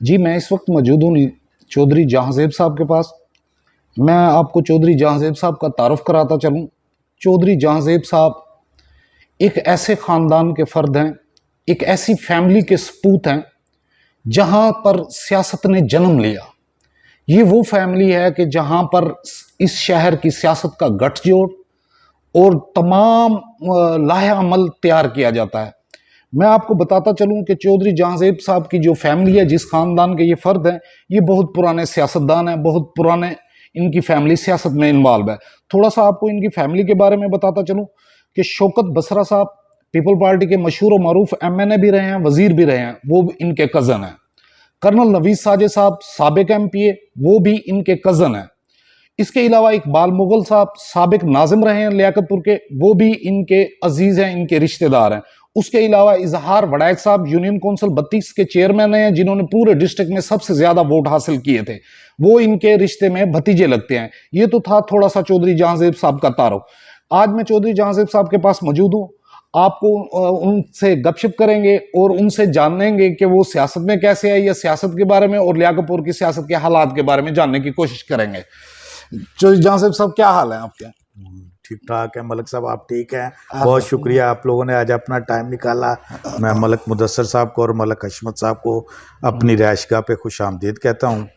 जी, मैं इस वक्त मौजूद हूँ चौधरी जहाँज़ेब साहब के पास। मैं आपको चौधरी जहाँज़ेब साहब का तारुफ कराता चलूँ। चौधरी जहाँज़ेब साहब एक ऐसे ख़ानदान के फ़र्द हैं, एक ऐसी फैमिली के सपूत हैं, जहाँ पर सियासत ने जन्म लिया। ये वो फैमिली है कि जहाँ पर इस शहर की सियासत का गठजोड़ और तमाम लाहे-अमल तैयार किया जाता है। मैं आपको बताता चलूं कि चौधरी जहाँज़ेब साहब की जो फैमिली है, जिस खानदान के ये फर्द हैं, ये बहुत पुराने सियासतदान हैं, बहुत पुराने इनकी फैमिली सियासत में इन्वॉल्व है। थोड़ा सा आपको इनकी फैमिली के बारे में बताता चलूं कि शौकत बसरा साहब पीपल पार्टी के मशहूर और मरूफ MNA भी रहे हैं, वजीर भी रहे हैं, वो इनके कज़न हैं। कर्नल नवीद साजे साहब साबिक MPA, वो भी इनके कज़न हैं। इसके अलावा इकबाल मुगल साहब साबिक नाजिम रहे हैं लियाकतपुर के, वो भी इनके अजीज हैं, इनके रिश्तेदार हैं। उसके अलावा इजहार वड़ैक साहब यूनियन काउंसिल 32 के चेयरमैन हैं, जिन्होंने पूरे डिस्ट्रिक्ट में सबसे ज्यादा वोट हासिल किए थे। वो इनके रिश्ते में भतीजे लगते हैं। ये तो था थोड़ा सा चौधरी जहाँज़ेब साहब का तारुफ। आज मैं चौधरी जहाँज़ेब साहब के पास मौजूद हूँ। आपको उनसे गपशप करेंगे और उनसे जानेंगे कि वो सियासत में कैसे है, या सियासत के बारे में और लियाकतपुर की सियासत के हालात के बारे में जानने की कोशिश करेंगे। चौधरी जहाँज़ेब साहब, क्या हाल है आपके? ठीक ठाक है मलक साहब, आप ठीक हैं? बहुत शुक्रिया आप लोगों ने आज अपना टाइम निकाला। मैं मलक मुदस्सर साहब को और मलक हशमत साहब को अपनी रिहाइशगाह पे खुश आमदीद कहता हूँ।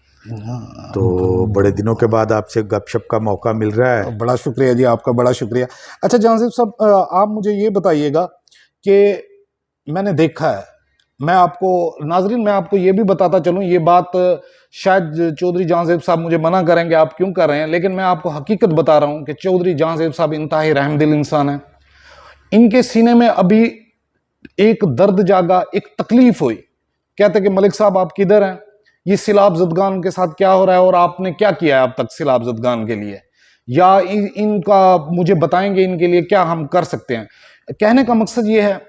तो बड़े दिनों के बाद आपसे गपशप का मौका मिल रहा है। बड़ा शुक्रिया जी, आपका बड़ा शुक्रिया। अच्छा जहाँज़ेब साहब, आप मुझे ये बताइएगा कि मैंने देखा है, मैं आपको ये भी बताता चलूं, ये बात शायद चौधरी जहाँज़ेब साहब मुझे मना करेंगे आप क्यों कर रहे हैं, लेकिन मैं आपको हकीकत बता रहा हूं कि चौधरी जहाँज़ेब साहब इंतहाई रहमदिल इंसान हैं। इनके सीने में अभी एक दर्द जागा, एक तकलीफ हुई। कहते कि मलिक साहब आप किधर हैं, ये सिलाब जदगान के साथ क्या हो रहा है और आपने क्या किया है अब तक सिलाब जदगान के लिए, या इनका मुझे बताएंगे इनके लिए क्या हम कर सकते हैं। कहने का मकसद ये है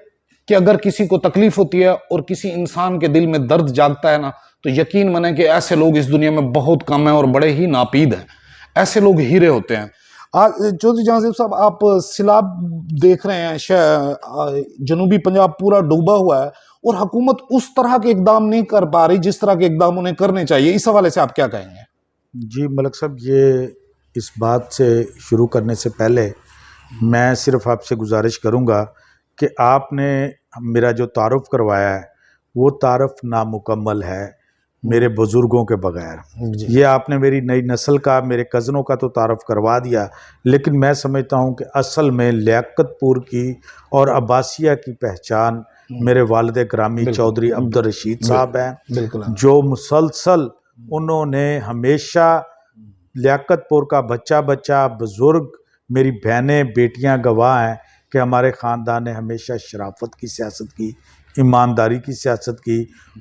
कि अगर किसी को तकलीफ होती है और किसी इंसान के दिल में दर्द जागता है ना, तो यकीन माने कि ऐसे लोग इस दुनिया में बहुत कम हैं और बड़े ही नापीद हैं। ऐसे लोग हीरे होते हैं। आज चौधरी जहाँज़ेब साहब, आप सिलाब देख रहे हैं, जनूबी पंजाब पूरा डूबा हुआ है और हुकूमत उस तरह के इकदाम नहीं कर पा रही जिस तरह के इकदाम उन्हें करने चाहिए। इस हवाले से आप क्या कहेंगे? जी मलक साहब, ये इस बात से शुरू करने से पहले मैं सिर्फ आपसे गुजारिश करूंगा कि आपने मेरा जो तारुफ करवाया है वो तारुफ नामुकम्मल है मेरे बुजुर्गों के बगैर। ये आपने मेरी नई नस्ल का, मेरे कज़नों का तो तारुफ करवा दिया, लेकिन मैं समझता हूँ कि असल में लियाकतपुर की और अब्बासिया की पहचान मेरे वालिद ग्रामी चौधरी अब्दुल रशीद साहब हैं, जो मुसलसल उन्होंने हमेशा लियाकतपुर का बच्चा बच्चा, बुजुर्ग, मेरी बहनें बेटियां गवाह हैं कि हमारे ख़ानदान ने हमेशा शराफत की सियासत की, ईमानदारी की सियासत की,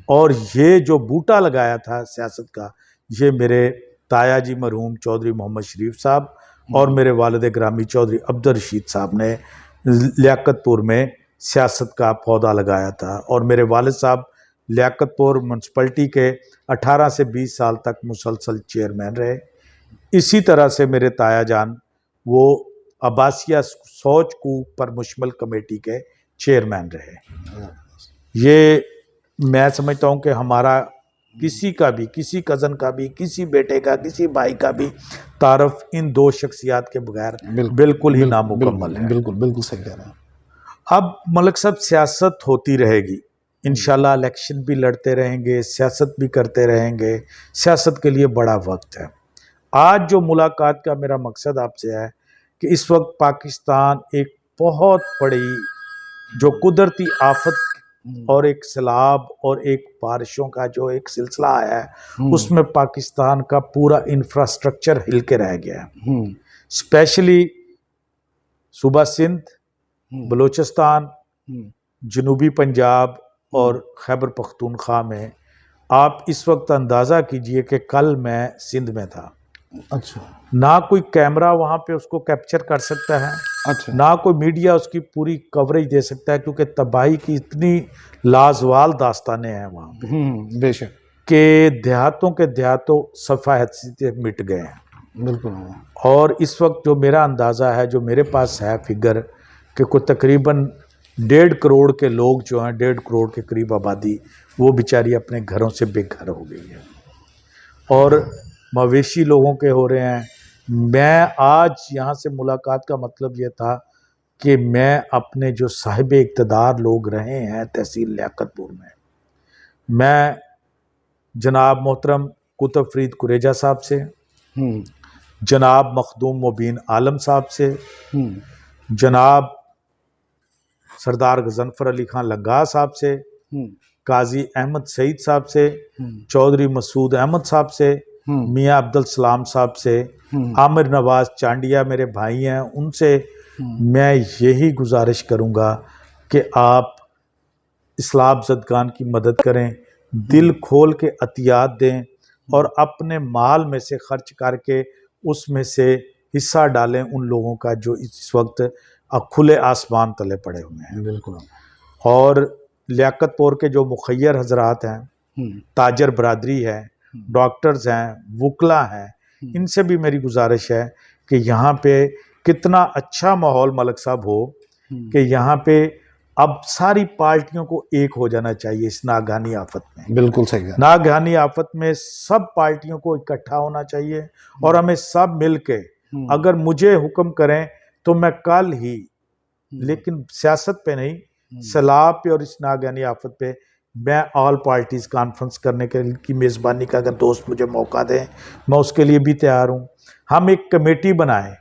और ये जो बूटा लगाया था सियासत का, ये मेरे ताया जी मरहूम चौधरी मोहम्मद शरीफ साहब और मेरे वालिद ग्रामी चौधरी अब्दुल रशीद साहब ने लियाकतपुर में सियासत का पौधा लगाया था। और मेरे वालिद साहब लियाकतपुर म्यूनसिपलिटी के 18 से 20 साल तक मुसलसल चेयरमैन रहे। इसी तरह से मेरे ताया जान वो अब्बासिया सोच कूप पर मुश्तमिल कमेटी के चेयरमैन रहे। ये मैं समझता हूँ कि हमारा किसी का भी, किसी कज़न का भी, किसी बेटे का, किसी भाई का भी तारुफ इन दो शख्सियात के बगैर बिल्कुल ही नामुकम्मल है। बिल्कुल बिल्कुल सही कह रहे हैं। अब मलक साहब, सियासत होती रहेगी इंशाल्लाह, इलेक्शन भी लड़ते रहेंगे, सियासत भी करते रहेंगे। सियासत के लिए बड़ा वक्त है। आज जो मुलाकात का मेरा मकसद आपसे है कि इस वक्त पाकिस्तान एक बहुत बड़ी जो कुदरती आफत और एक सैलाब और एक बारिशों का जो एक सिलसिला आया है, उसमें पाकिस्तान का पूरा इंफ्रास्ट्रक्चर हिल के रह गया है। स्पेशली सूबा सिंध, बलूचिस्तान, जनूबी पंजाब और खैबर पख्तूनख्वा में आप इस वक्त अंदाज़ा कीजिए कि कल मैं सिंध में था। अच्छा। ना कोई कैमरा वहाँ पे उसको कैप्चर कर सकता है, अच्छा। ना कोई मीडिया उसकी पूरी कवरेज दे सकता है, क्योंकि तबाही की इतनी लाजवाल दास्तानें हैं वहाँ पे बेशक कि देहातों के देहातों सफ़ाहत से मिट गए हैं। बिल्कुल। और इस वक्त जो मेरा अंदाज़ा है, जो मेरे पास है फिगर, कि कोई तकरीबन 1.5 करोड़ के लोग जो हैं, 1.5 करोड़ के करीब आबादी, वो बेचारी अपने घरों से बेघर हो गई है और मवेशी लोगों के हो रहे हैं। मैं आज यहाँ से मुलाकात का मतलब ये था कि मैं अपने जो साहिब इक़्तिदार लोग रहे हैं तहसील लियाकतपुर में, मैं जनाब मोहतरम कुतुब फरीद कुरेजा साहब से, जनाब मखदूम मुबीन आलम साहब से, जनाब सरदार गजनफर अली खान लंगा साहब से, काजी अहमद सईद साहब से, चौधरी मसूद अहमद साहब से, मियाँ अब्दुल सलाम साहब से, आमिर नवाज चांडिया मेरे भाई हैं, उनसे मैं यही गुजारिश करूँगा कि आप इस्लाम ज़दगान की मदद करें, दिल खोल के अतियात दें और अपने माल में से खर्च करके उसमें से हिस्सा डालें उन लोगों का जो इस वक्त खुले आसमान तले पड़े हुए हैं। बिल्कुल। और लियाकतपुर के जो मुखैर हजरात हैं, ताजर बरादरी है, डॉक्टर्स हैं, वकला हैं, इनसे भी मेरी गुजारिश है कि यहाँ पे कितना अच्छा माहौल मलक साहब हो कि यहाँ पे अब सारी पार्टियों को एक हो जाना चाहिए इस नागहानी आफत में। बिल्कुल सही है। नागहानी आफत में सब पार्टियों को इकट्ठा होना चाहिए और हमें सब मिल के, अगर मुझे हुक्म करें तो मैं कल ही, लेकिन सियासत पे नहीं, सैलाब पे और इस नागहानी आफत पे मैं ऑल पार्टीज कॉन्फ्रेंस करने के की मेज़बानी का अगर दोस्त मुझे मौका दें, मैं उसके लिए भी तैयार हूँ। हम एक कमेटी बनाएं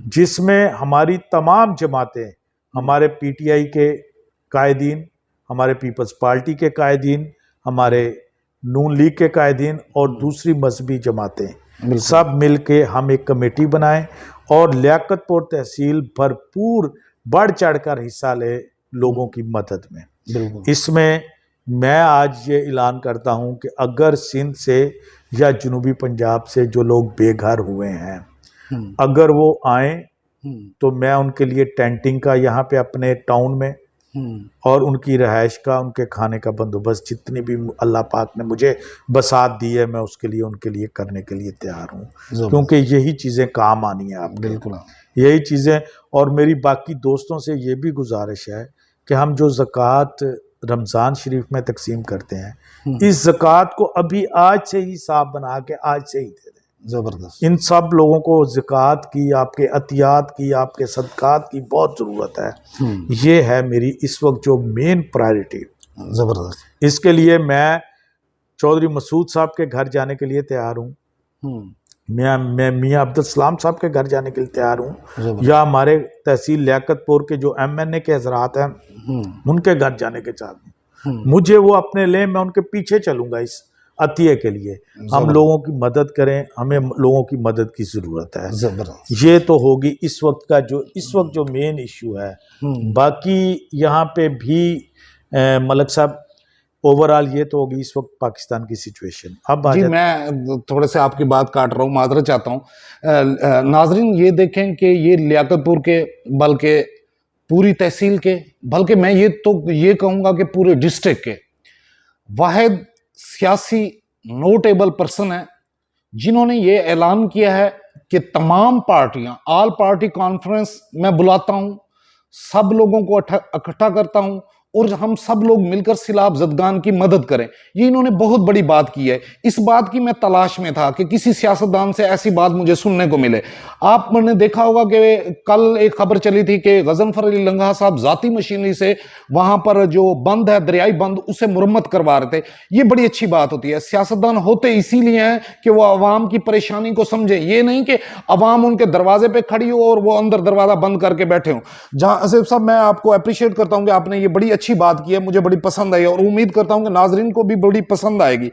जिसमें हमारी तमाम जमातें, हमारे पीटीआई के कायदीन, हमारे पीपल्स पार्टी के कायदीन, हमारे नून लीग के कायदीन और दूसरी मजहबी जमातें, सब मिल के हम एक कमेटी बनाएं और लियाकतपुर तहसील भरपूर बढ़ चढ़कर हिस्सा ले लोगों की मदद में। इसमें मैं आज ये ऐलान करता हूं कि अगर सिंध से या जनूबी पंजाब से जो लोग बेघर हुए हैं, अगर वो आए तो मैं उनके लिए टेंटिंग का यहाँ पे अपने टाउन में और उनकी रहायश का, उनके खाने का बंदोबस्त जितनी भी अल्लाह पाक ने मुझे बसात दी है, मैं उसके लिए उनके लिए करने के लिए तैयार हूँ, क्योंकि यही चीज़ें काम आनी है आपके। बिल्कुल यही चीज़ें। और मेरी बाकी दोस्तों से ये भी गुजारिश है कि हम जो ज़कात रमज़ान शरीफ में तकसीम करते हैं, इस ज़कात को अभी आज से ही हिसाब बना के आज से ही दे दें। ज़बरदस्त। इन सब लोगों को ज़कात की, आपके अतियात की, आपके सदकात की बहुत ज़रूरत है। ये है मेरी इस वक्त जो मेन प्रायोरिटी। ज़बरदस्त। इसके लिए मैं चौधरी मसूद साहब के घर जाने के लिए तैयार हूँ, मैं मियाँ अब्दुल सलाम साहब के घर जाने के लिए तैयार हूँ, या हमारे तहसील लियाकतपुर के जो MNA के हजरात हैं उनके घर जाने के चाहते हैं। मुझे वो अपने ले, मैं उनके पीछे चलूँगा इस अतिये के लिए। हम लोगों की मदद करें, हमें लोगों की मदद की ज़रूरत है। ये तो होगी इस वक्त का जो मेन इशू है। बाकी यहाँ पे भी मलक साहब ओवरऑल ये तो होगी इस वक्त पाकिस्तान की सिचुएशन। अब जी, मैं थोड़े से आपकी बात काट रहा हूँ, माजरत चाहता हूँ। नाजरीन ये देखें कि ये लियाकतपुर के, बल्कि पूरी तहसील के, बल्कि मैं ये कहूँगा कि पूरे डिस्ट्रिक्ट के वाहिद सियासी नोटेबल पर्सन है जिन्होंने ये ऐलान किया है कि तमाम पार्टियां, ऑल पार्टी कॉन्फ्रेंस मैं बुलाता हूं, सब लोगों को इकट्ठा करता हूं और हम सब लोग मिलकर सैलाब ज़दगान की मदद करें। ये इन्होंने बहुत बड़ी बात की है। इस बात की मैं तलाश में था कि किसी सियासतदान से ऐसी बात मुझे सुनने को मिले। आपने देखा होगा कि कल एक खबर चली थी कि गजनफर अली लंगा साहब जाती मशीनरी से वहां पर जो बंद है, दरियाई बंद, उसे मुरम्मत करवा रहे थे। ये बड़ी अच्छी बात होती है। सियासतदान होते इसीलिए हैं कि वो अवाम की परेशानी को समझे, ये नहीं कि अवाम उनके दरवाजे पे खड़ी हो और वो अंदर दरवाजा बंद करके बैठे हो। जहां से सब मैं आपको अप्रिशिएट करता हूं कि आपने ये बड़ी अच्छी बात की है, मुझे बड़ी पसंद आई और उम्मीद करता हूं कि नाजरीन को भी बड़ी पसंद आएगी।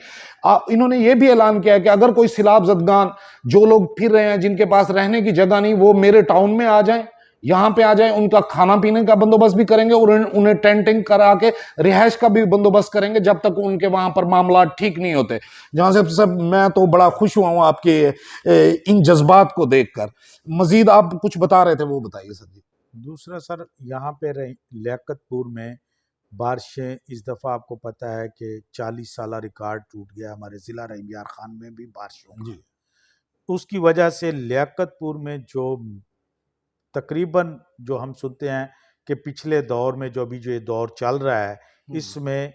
इन्होंने ये भी ऐलान किया है कि अगर कोई सैलाब ज़दगान, जो लोग फिर रहे हैं, जिनके पास रहने की जगह नहीं, वो मेरे टाउन में आ जाएं, यहां पे आ जाएं, उनका खाना पीने का बंदोबस्त भी करेंगे और उन्हें टेंटिंग करा के रिहाइश का भी बंदोबस्त करेंगे जब तक उनके वहां पर मामला ठीक नहीं होते। जहां से सब मैं तो बड़ा खुश हुआ हूं आपके इन जज्बात को देखकर। मजीद आप कुछ बता रहे थे, वो बताइए सर जी। दूसरा सर, यहाँ पे लियाकतपुर में बारिशें इस दफ़ा आपको पता है कि 40 साल रिकॉर्ड टूट गया। हमारे ज़िला रहीम यार खान में भी बारिश होगी, उसकी वजह से लियाकतपुर में जो तकरीबन जो हम सुनते हैं कि पिछले दौर में जो ये दौर चल रहा है इसमें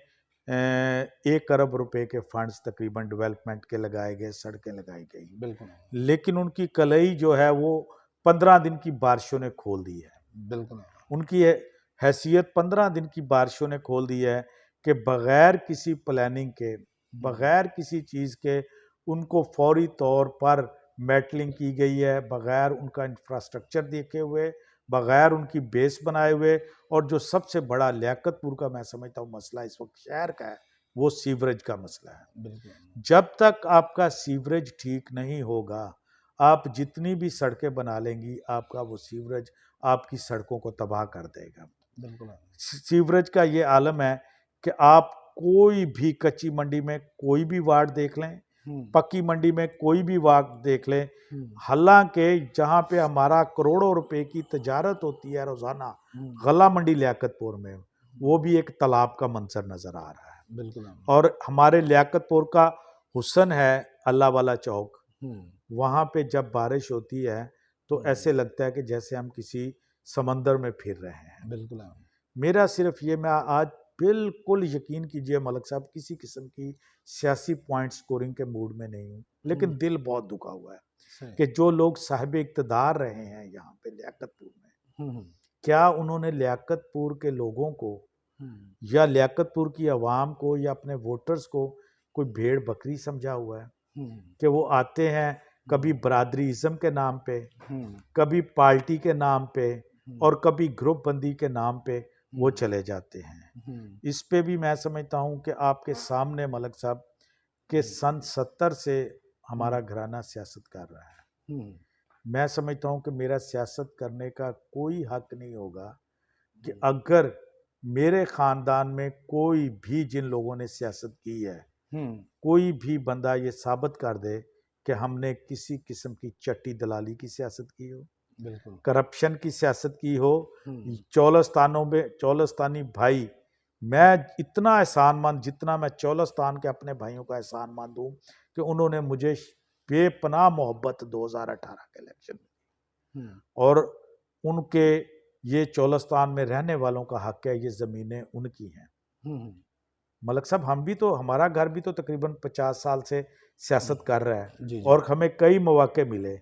1 अरब रुपए के फंड्स तकरीबन डेवलपमेंट के लगाए गए, सड़कें लगाई गई, बिल्कुल लेकिन उनकी कलई जो है वो 15 दिन की बारिशों ने खोल दी है। बिल्कुल उनकी हैसियत 15 दिन की बारिशों ने खोल दी है कि बगैर किसी प्लानिंग के, बगैर किसी चीज़ के उनको फौरी तौर पर मेटलिंग की गई है, बगैर उनका इंफ्रास्ट्रक्चर देखे हुए, बगैर उनकी बेस बनाए हुए। और जो सबसे बड़ा लियाकतपुर का मैं समझता हूँ मसला इस वक्त शहर का है, वो सीवरेज का मसला है। बिल्कुल जब तक आपका सीवरेज ठीक नहीं होगा, आप जितनी भी सड़कें बना लेंगी, आपका वो सीवरेज आपकी सड़कों को तबाह कर देगा। बिल्कुल सीवरेज का ये आलम है कि आप कोई भी कच्ची मंडी में कोई भी वार्ड देख लें, पक्की मंडी में कोई भी वार्ड देख लें, हालांकि जहां पे हमारा करोड़ों रुपए की तजारत होती है रोजाना, गला मंडी लियाकतपुर में, वो भी एक तालाब का मंजर नजर आ रहा है। बिल्कुल और हमारे लियाकतपुर का हुस्न है अल्लाह वाला चौक, वहां पे जब बारिश होती है तो ऐसे लगता है कि जैसे हम किसी समंदर में फिर रहे हैं। बिल्कुल मेरा सिर्फ ये, मैं आज बिल्कुल यकीन कीजिए मलक साहब, किसी किस्म की सियासी पॉइंट स्कोरिंग के मूड में नहीं हूँ, लेकिन दिल बहुत दुखा हुआ है कि जो लोग साहिब इक़्तिदार रहे हैं यहाँ पे लियाकतपुर में, क्या उन्होंने लियाकतपुर के लोगों को या लियाकतपुर की आवाम को या अपने वोटर्स को कोई भेड़ बकरी समझा हुआ है कि वो आते हैं कभी बरादरीज़म के नाम पे, कभी पार्टी के नाम पे और कभी ग्रुप बंदी के नाम पे वो चले जाते हैं। इस पे भी मैं समझता हूँ कि आपके सामने मलक साहब के सन 70 से हमारा घराना सियासत कर रहा है। मैं समझता हूँ कि मेरा सियासत करने का कोई हक नहीं होगा कि अगर मेरे ख़ानदान में कोई भी, जिन लोगों ने सियासत की है, कोई भी बंदा ये साबित कर दे कि हमने किसी किस्म की चट्टी दलाली की सियासत की हो, करप्शन की सियासत की हो, चौलस्तानों में चौलस्तानी भाई, मैं इतना एहसानमंद जितना मैं चौलस्तान के अपने भाइयों का एहसानमंद हूँ कि उन्होंने मुझे बेपनाह मोहब्बत 2018 के इलेक्शन में, और उनके ये चौलस्तान में रहने वालों का हक है, ये ज़मीनें उनकी हैं। मलक साहब, हम भी तो, हमारा घर भी तो तकरीबन 50 साल से सियासत कर रहा है जी। और हमें कई मौके मिले।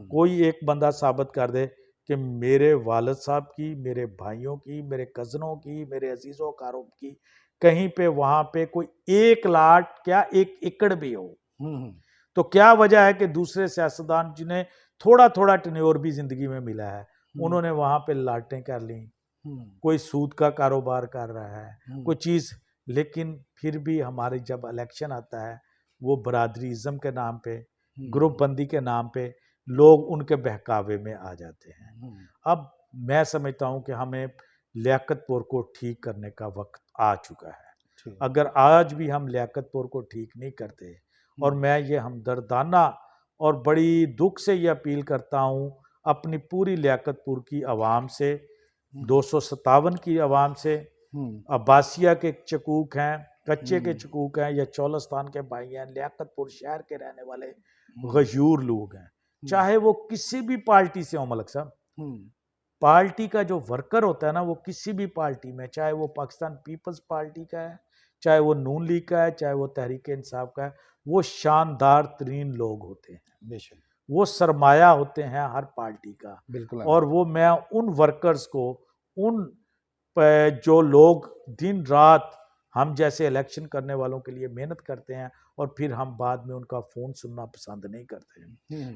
कोई एक बंदा साबित कर दे कि मेरे वालिद साहब की, मेरे भाइयों की, मेरे कज़नों की, मेरे अजीज़ों कारों की कहीं पे वहाँ पे कोई 1 लाट क्या 1 एकड़ भी हो, तो क्या वजह है कि दूसरे सियासतदान जिन्हें थोड़ा थोड़ा टेन्योर भी जिंदगी में मिला है, उन्होंने वहाँ पे लाटें कर ली, कोई सूद का कारोबार कर रहा है, कोई चीज़, लेकिन फिर भी हमारे जब इलेक्शन आता है वो बरादरीज़म के नाम पे, ग्रुप बंदी के नाम पे लोग उनके बहकावे में आ जाते हैं। अब मैं समझता हूँ कि हमें लियाकतपुर को ठीक करने का वक्त आ चुका है। अगर आज भी हम लियाकतपुर को ठीक नहीं करते, और मैं ये हमदर्दाना और बड़ी दुख से ये अपील करता हूँ अपनी पूरी लियाकतपुर की आवाम से, 257 की आवाम से, अब्बासिया के चकूक हैं, कच्चे के चकूक हैं या चौलस्तान के भाई हैं, लियाकतपुर शहर के रहने वाले गयूर लोग हैं, चाहे वो किसी भी पार्टी से हो मलक साहब। पार्टी का जो वर्कर होता है ना, वो किसी भी पार्टी में, चाहे वो पाकिस्तान पीपल्स पार्टी का है, चाहे वो नून लीग का है, चाहे वो तहरीक इंसाफ का है, वो शानदार तरीन लोग होते हैं, बेशक वो सरमाया होते हैं हर पार्टी का। बिल्कुल। और वो, मैं उन वर्कर्स को, उन जो लोग दिन रात हम जैसे इलेक्शन करने वालों के लिए मेहनत करते हैं और फिर हम बाद में उनका फ़ोन सुनना पसंद नहीं करते,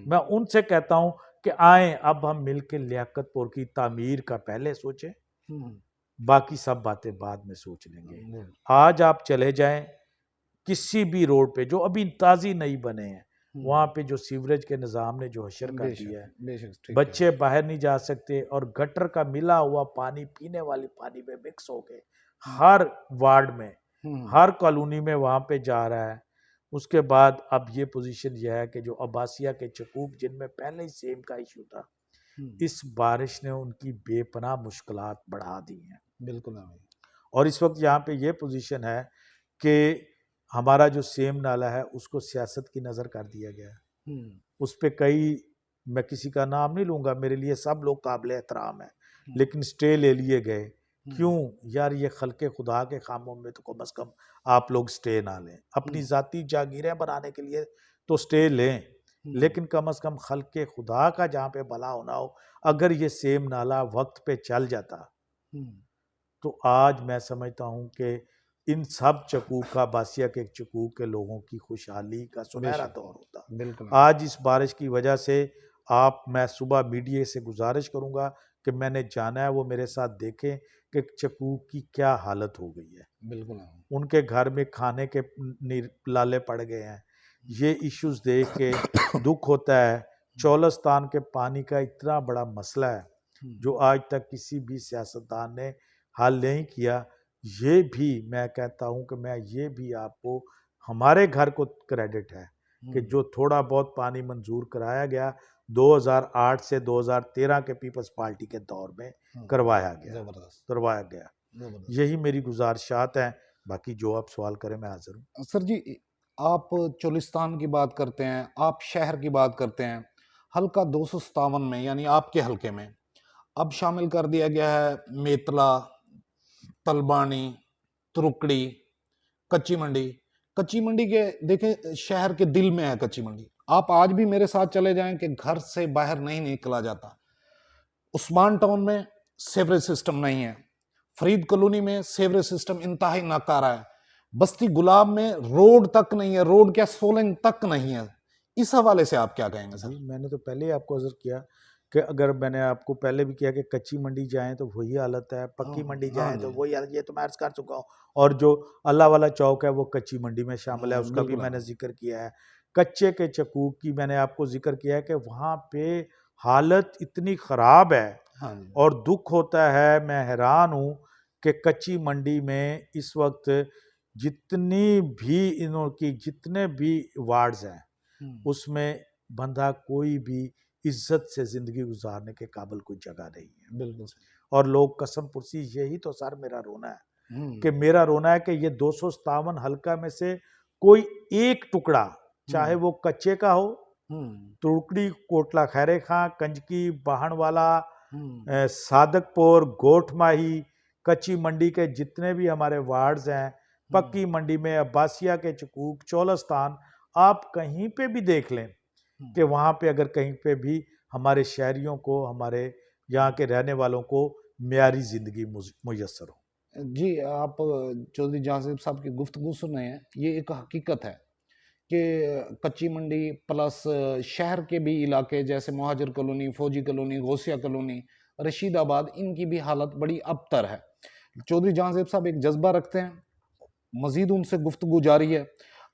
मैं उनसे कहता हूं कि आए अब हम मिलकर लियाकतपुर की तामीर का पहले सोचें, बाकी सब बातें बाद में सोच लेंगे। आज आप चले जाएं किसी भी रोड पे जो अभी ताज़ी नहीं बने हैं, वहाँ पे जो सीवरेज के निज़ाम ने जो हशर कर दिया है, बच्चे बाहर नहीं जा सकते और गटर का मिला हुआ पानी पीने वाली पानी में मिक्स हो गए, हर वार्ड में, हर कॉलोनी में वहाँ पे जा रहा है। उसके बाद अब ये पोजीशन यह है कि जो अब्बासिया के चकूक जिनमें पहले ही सेम का इशू था, इस बारिश ने उनकी बेपनाह मुश्किलात बढ़ा दी हैं। बिल्कुल। और इस वक्त यहाँ पे ये पोजीशन है कि हमारा जो सेम नाला है उसको सियासत की नज़र कर दिया गया है। उस पर कई, मैं किसी का नाम नहीं लूँगा, मेरे लिए सब लोग काबिल एहतराम है, लेकिन स्टे ले लिए गए। क्यों यार, ये खल्के खुदा के कामों में तो कम से कम आप लोग स्टे ना लें। अपनी जाती जागीरें बनाने के लिए तो स्टे लें, लेकिन कम से कम खल्के खुदा का जहाँ पे भला होना हो, अगर ये सेम नाला वक्त पे चल जाता तो आज मैं समझता हूँ कि इन सब चकूक का, बासिया के चकूक के लोगों की खुशहाली का सुनहरा दौर होता। बिल्कुल। आज इस बारिश की वजह से मैं सुबह मीडिया से गुजारिश करूंगा कि मैंने जाना है, वो मेरे साथ देखें कि चकूक की क्या हालत हो गई है। बिल्कुल। उनके घर में खाने के लाले पड़ गए हैं। ये इश्यूज देख के दुख होता है। चौलस्तान के पानी का इतना बड़ा मसला है जो आज तक किसी भी सियासतदान ने हल नहीं किया। ये भी मैं कहता हूं कि मैं ये भी आपको, हमारे घर को क्रेडिट है कि जो थोड़ा बहुत पानी मंजूर कराया गया 2008 से 2013 के पीपल्स पार्टी के दौर में करवाया गया। यही मेरी गुजारिशात हैं। बाकी जो आप सवाल करें मैं हाजिर हूँ। सर जी, आप चोलिस्तान की बात करते हैं, आप शहर की बात करते हैं। हल्का 257 में, यानी आपके हल्के में अब शामिल कर दिया गया है मेतला, तलबानी, तुरुकड़ी, कच्ची मंडी। कच्ची मंडी के देखें, शहर के दिल में है कच्ची मंडी। आप आज भी मेरे साथ चले जाएं कि घर से बाहर नहीं निकला जाता। उस्मान टाउन में सेवरेज सिस्टम नहीं है। फरीद कॉलोनी में सेवरेज सिस्टम इंतहाई नाकारा है। बस्ती गुलाब में रोड तक नहीं है, रोड क्या सोलंग तक नहीं है। इस हवाले से आप क्या कहेंगे सर? मैंने तो पहले ही आपको अर्ज किया कि अगर मैंने आपको पहले भी किया कि कच्ची मंडी जाएं तो वही हालत है, पक्की मंडी जाएं तो वही हालत, ये तो मैं अर्ज कर चुका हूँ। और जो अल्लाह वाला चौक है वो कच्ची मंडी में शामिल है, उसका भी मैंने जिक्र किया है। कच्चे के चकूक की मैंने आपको जिक्र किया है कि वहाँ पे हालत इतनी खराब है और दुख होता है। मैं हैरान हूँ कि कच्ची मंडी में इस वक्त जितनी भी जितने भी वार्ड्स हैं उसमें बंदा कोई भी इज्जत से जिंदगी गुजारने के काबिल कोई जगह नहीं है। बिल्कुल। और लोग कसम पुरसी, यही तो सर मेरा रोना है कि मेरा रोना है कि ये 257 हल्का में से कोई एक टुकड़ा, चाहे वो कच्चे का हो, तुर्कड़ी, कोटला खैरे खां, कंजकी, बाहनवाला, सादकपुर, गोठमाही, कच्ची मंडी के जितने भी हमारे वार्ड्स हैं, पक्की मंडी में, अब्बासिया के चकूक, चौलस्तान, आप कहीं पे भी देख लें कि वहाँ पे अगर कहीं पे भी हमारे शहरियों को, हमारे यहाँ के रहने वालों को मियारी ज़िंदगी मुयस्सर हो। जी, आप चौधरी जहांगीर साहब की गुफ्तगू सुन रहे हैं। ये एक हकीकत है कि कच्ची मंडी प्लस शहर के भी इलाके जैसे मुहाजिर कॉलोनी, फौजी कॉलोनी, गौसिया कॉलोनी, रशीदाबाद, इनकी भी हालत बड़ी अबतर है। चौधरी जहांगीर साहब एक जज्बा रखते हैं, मजीद उनसे गुफ्तगू जारी है।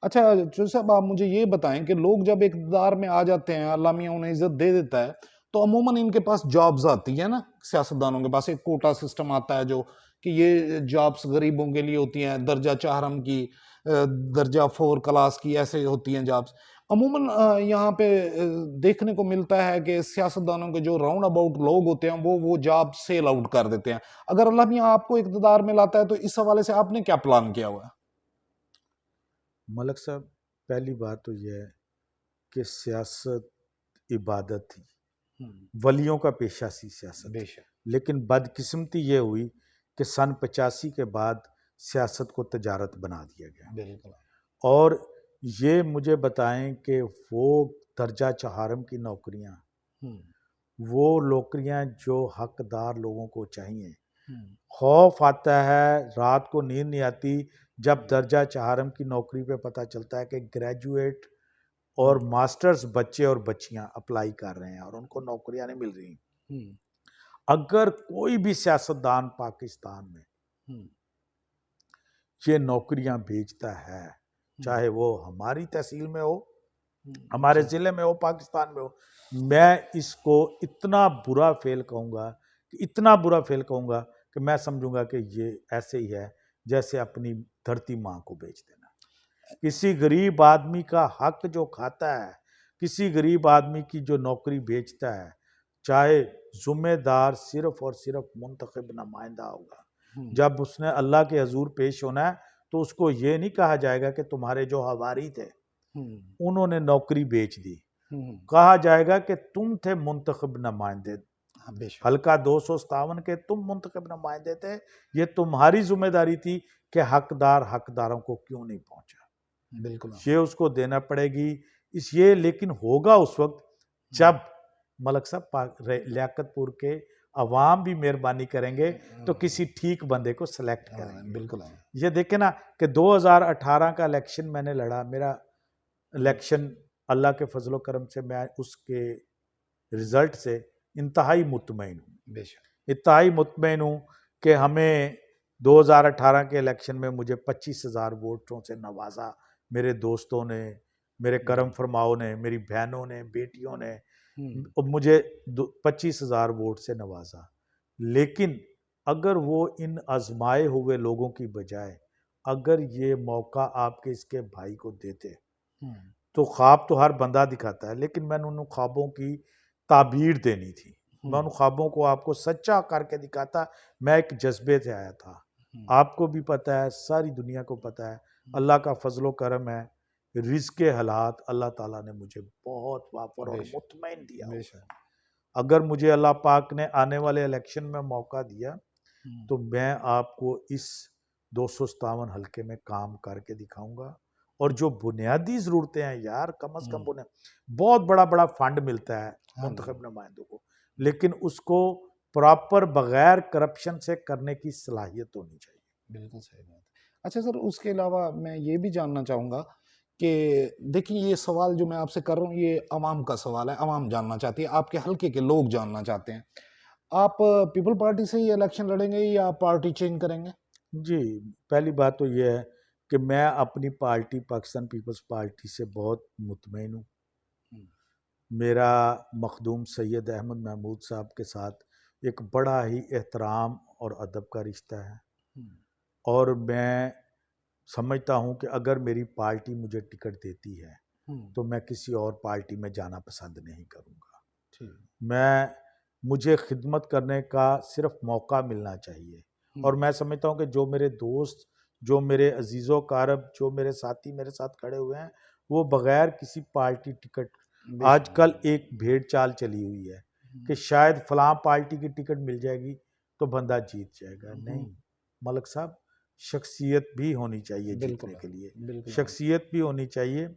अच्छा चौधरी साहब, आप मुझे ये बताएं कि लोग जब इक़्तिदार में आ जाते हैं, अल्लाह मियां उन्हें इज्जत दे देता है, तो अमूमन इनके पास जॉब्स आती है ना। सियासतदानों के पास एक कोटा सिस्टम आता है जो कि ये जॉब्स गरीबों के लिए होती हैं, दर्जा चाहरम की, दर्जा 4 क्लास की, ऐसे होती हैं जॉब्स। अमूमन यहाँ पे देखने को मिलता है कि सियासतदानों के जो राउंड अबाउट लोग होते हैं वो जॉब सेल आउट कर देते हैं। अगर अल्लाह मियां आपको इक़्तिदार में लाता है तो इस हवाले से आपने क्या प्लान किया हुआ है? मलक साहब, पहली बात तो यह है कि सियासत इबादत थी, वलियों का पेशा सी सियासत। बेशक। लेकिन बदकिस्मती ये हुई कि सन 85 के बाद सियासत को तजारत बना दिया गया। बिल्कुल। और ये मुझे बताएं कि वो दर्जा चहारम की नौकरियां, वो नौकरियां जो हकदार लोगों को चाहिए, खौफ आता है, रात को नींद नहीं आती जब दर्जा चहारम की नौकरी पे पता चलता है कि ग्रेजुएट और मास्टर्स बच्चे और बच्चियां अप्लाई कर रहे हैं और उनको नौकरियां नहीं मिल रही। अगर कोई भी सियासतदान पाकिस्तान में ये नौकरियां बेचता है, चाहे वो हमारी तहसील में हो, हमारे ज़िले में हो, पाकिस्तान में हो, मैं इसको इतना बुरा फेल कहूँगा कि इतना बुरा फेल कहूँगा कि मैं समझूंगा कि ये ऐसे ही है जैसे अपनी धरती माँ को बेच देना। किसी गरीब आदमी का हक जो खाता है, किसी गरीब आदमी की जो नौकरी बेचता है, चाहे जुम्मेदार सिर्फ और सिर्फ मुंतखब नुमाइंदा होगा। जब उसने अल्लाह के हजूर पेश होना है तो उसको ये नहीं कहा जाएगा कि तुम्हारे जो हवारी थे उन्होंने नौकरी बेच दी। कहा जाएगा कि तुम थे मुंतखब नुमाइंदे, हाँ, बेशक। हल्का 257 के तुम मुंतखब नुमाइंदे थे, ये तुम्हारी जिम्मेदारी थी कि हकदारों को क्यों नहीं पहुंचा, बिल्कुल। ये उसको देना पड़ेगी। इस ये लेकिन होगा उस वक्त जब मलक साहब लियाकतपुर के अवाम भी मेहरबानी करेंगे तो किसी ठीक बंदे को सिलेक्ट करेंगे। बिल्कुल। ये देखे ना कि 2018 का इलेक्शन मैंने लड़ा, मेरा इलेक्शन अल्लाह के फजलो करम से मैं उसके रिजल्ट से इंतहाई मुतमईन हूँ, बेशक। इंतहाई मुतमईन हूँ कि हमें 2018 के इलेक्शन में मुझे 25,000 वोटों से नवाजा, मेरे दोस्तों ने, मेरे करम फरमाओं ने, मेरी बहनों ने, बेटियों ने मुझे 25,000 वोट से नवाजा। लेकिन अगर वो इन आजमाए हुए लोगों की बजाय अगर ये मौका आपके इसके भाई को देते तो ख्वाब तो हर बंदा दिखाता है, लेकिन मैंने उन ख्वाबों की ताबीर देनी थी, मैं उन ख्वाबों को आपको सच्चा करके दिखाता। मैं एक जज्बे से आया था, आपको भी पता है, सारी दुनिया को पता है, अल्लाह का फजलो करम है, रिज़्क़ के हालात अल्लाह ताला ने मुझे बहुत वाफर और मुतमईन दिया। अगर मुझे अल्लाह पाक ने आने वाले इलेक्शन में मौका दिया तो मैं आपको इस 257 हल्के में काम करके दिखाऊंगा। और जो बुनियादी ज़रूरतें हैं यार, कम से कम बहुत बड़ा बड़ा फंड मिलता है मुंतखब नुमाइंदों को, लेकिन उसको प्रॉपर बगैर करप्शन से करने की सलाहियत होनी चाहिए। बिल्कुल सही बात। अच्छा सर, उसके अलावा मैं ये भी जानना चाहूँगा कि देखिए, ये सवाल जो मैं आपसे कर रहा हूँ ये अवाम का सवाल है, अवाम जानना चाहती है, आपके हल्के के लोग जानना चाहते हैं। आप पीपल पार्टी से ही इलेक्शन लड़ेंगे या पार्टी चेंज करेंगे? जी, पहली बात तो ये है कि मैं अपनी पार्टी पाकिस्तान पीपल्स पार्टी से बहुत मुतमईन हूँ। मेरा मखदूम सैयद अहमद महमूद साहब के साथ एक बड़ा ही एहतराम और अदब का रिश्ता है, और मैं समझता हूँ कि अगर मेरी पार्टी मुझे टिकट देती है तो मैं किसी और पार्टी में जाना पसंद नहीं करूँगा। मुझे खिदमत करने का सिर्फ मौका मिलना चाहिए, और मैं समझता हूँ कि जो मेरे दोस्त, जो मेरे अजीज़ो कारब, जो मेरे साथी मेरे साथ खड़े हुए हैं, वो बगैर किसी पार्टी टिकट, आजकल एक भेड़ चाल चली हुई है कि शायद फलां पार्टी की टिकट मिल जाएगी तो बंदा जीत जाएगा। नहीं मलक साहब, शख्सियत भी होनी चाहिए जीतने के लिए, शख्सियत भी होनी चाहिए।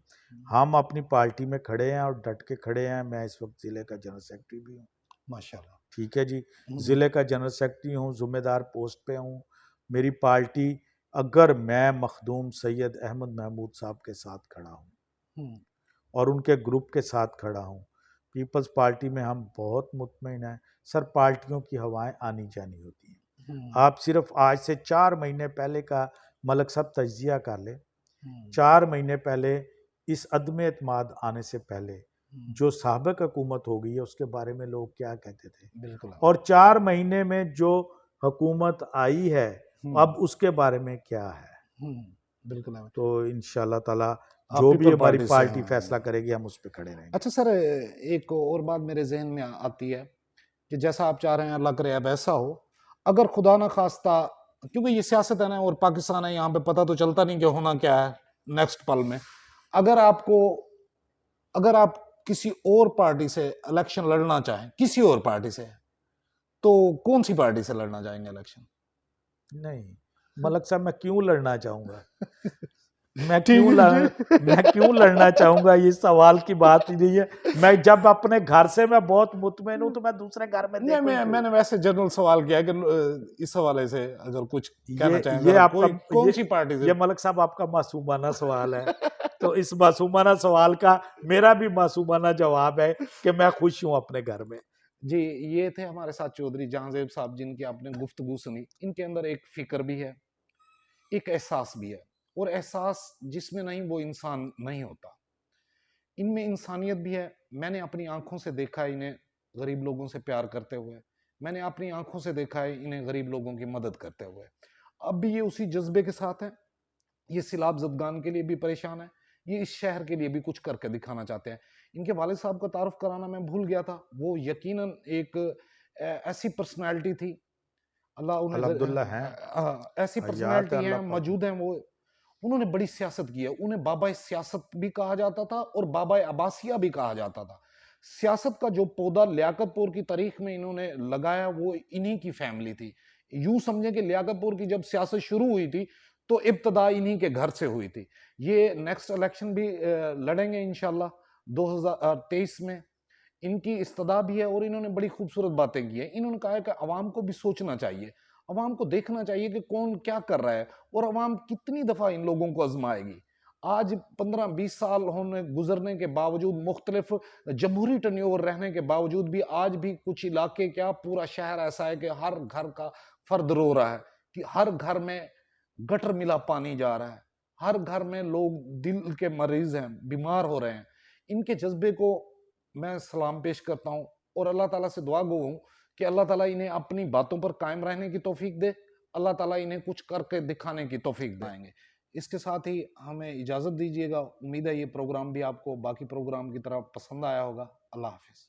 हम अपनी पार्टी में खड़े हैं और डट के खड़े हैं। मैं इस वक्त ज़िले का जनरल सेक्रेटरी भी हूँ, माशाल्लाह। ठीक है जी, ज़िले का जनरल सेक्रेटरी हूँ, ज़िम्मेदार पोस्ट पे हूँ। मेरी पार्टी, अगर मैं मखदूम सैयद अहमद महमूद साहब के साथ खड़ा हूँ और उनके ग्रुप के साथ खड़ा हूँ, पीपल्स पार्टी में हम बहुत मुतमईन हैं। सर, पार्टियों की हवाएं आनी जानी होती हैं। आप सिर्फ आज से 4 महीने पहले का मलक साहब तजिया कर ले। 4 महीने पहले इस अदम एतमाद आने से पहले जो साबिक हुकूमत हो गई है उसके बारे में लोग क्या कहते थे, और 4 महीने में जो हुकूमत आई है अब उसके बारे में क्या है। बिल्कुल। तो इंशाल्लाह ताला जो भी हमारी पार्टी फैसला करेगी हम उस पर खड़े रहेंगे। अच्छा सर, एक और बात मेरे जहन में आती है कि जैसा आप चाह रहे हैं अल्लाह करे अब ऐसा हो, अगर खुदा ना खास्ता, क्योंकि ये सियासत है ना और पाकिस्तान है, यहाँ पे पता तो चलता नहीं कि होना क्या है नेक्स्ट पल में। अगर आप किसी और पार्टी से इलेक्शन लड़ना चाहें, किसी और पार्टी से, तो कौन सी पार्टी से लड़ना चाहेंगे इलेक्शन? नहीं मलक साहब, मैं क्यों लड़ना चाहूंगा? मैं क्यों लड़ना चाहूंगा? ये सवाल की बात ही नहीं है। मैं जब अपने घर से मैं बहुत मुतमईन हूं तो मैं दूसरे घर में नहीं, मैंने वैसे जनरल सवाल किया कि इस हवाले से अगर कुछ कहना चाहें, ये आपका कौन सी पार्टी से? ये मलक साहब आपका मासूमाना सवाल है। तो इस मासूमाना सवाल का मेरा भी मासूमाना जवाब है कि मैं खुश हूं अपने घर में। जी, ये थे हमारे साथ चौधरी जहांजेब साहब, जिनकी आपने गुफ्तगू सुनी। इनके अंदर एक फिक्र भी है, एक एहसास भी है, और एहसास जिसमें नहीं वो इंसान नहीं होता। इनमें इंसानियत भी है। मैंने अपनी आंखों से देखा है इन्हें गरीब लोगों से प्यार करते हुए, मैंने अपनी आंखों से देखा है इन्हें गरीब लोगों की मदद करते हुए। अब भी ये उसी जज्बे के साथ है। ये सिलाब जदगान के लिए भी परेशान है, ये इस शहर के लिए भी कुछ करके दिखाना चाहते हैं। इनके वालिद साहब का तारुफ कराना मैं भूल गया था। वो यकीनन एक ऐसी पर्सनैलिटी थी, अल्लाह उन्हें अल्हम्दुलिल्लाह हैं, ऐसी हयात है पर्सनैलिटी अल्लाह है, पाक। मौजूद हैं वो। उन्होंने बड़ी सियासत की है, उन्हें बाबा सियासत भी कहा जाता था और बाबा अब्बासिया भी कहा जाता था। सियासत का जो पौधा लियाकतपुर की तारीख में इन्होंने लगाया वो इन्हीं की फैमिली थी। यूं समझे कि लियाकतपुर की जब सियासत शुरू हुई थी तो इब्तदा इन्हीं के घर से हुई थी। ये नेक्स्ट इलेक्शन भी लड़ेंगे इंशाल्लाह 2023 में। इनकी इस्तदा भी है और इन्होंने बड़ी खूबसूरत बातें की है। इन्होंने कहा है कि अवाम को भी सोचना चाहिए, अवाम को देखना चाहिए कि कौन क्या कर रहा है और अवाम कितनी दफा इन लोगों को आजमाएगी। आज 15-20 साल होने गुजरने के बावजूद, मुख्तलिफ जमहूरी टर्नओवर रहने के बावजूद भी आज भी कुछ इलाके, क्या पूरा शहर ऐसा है कि हर घर का फर्द रो रहा है कि हर घर में गटर मिला पानी जा रहा है, हर घर में लोग दिल के मरीज हैं, बीमार हो रहे हैं। इनके जज्बे को मैं सलाम पेश करता हूं और अल्लाह ताला से दुआ गो हूं कि अल्लाह ताला इन्हें अपनी बातों पर कायम रहने की तौफीक दे, अल्लाह ताला इन्हें कुछ करके दिखाने की तौफीक देंगे। इसके साथ ही हमें इजाजत दीजिएगा। उम्मीद है ये प्रोग्राम भी आपको बाकी प्रोग्राम की तरह पसंद आया होगा। अल्लाह हाफिज।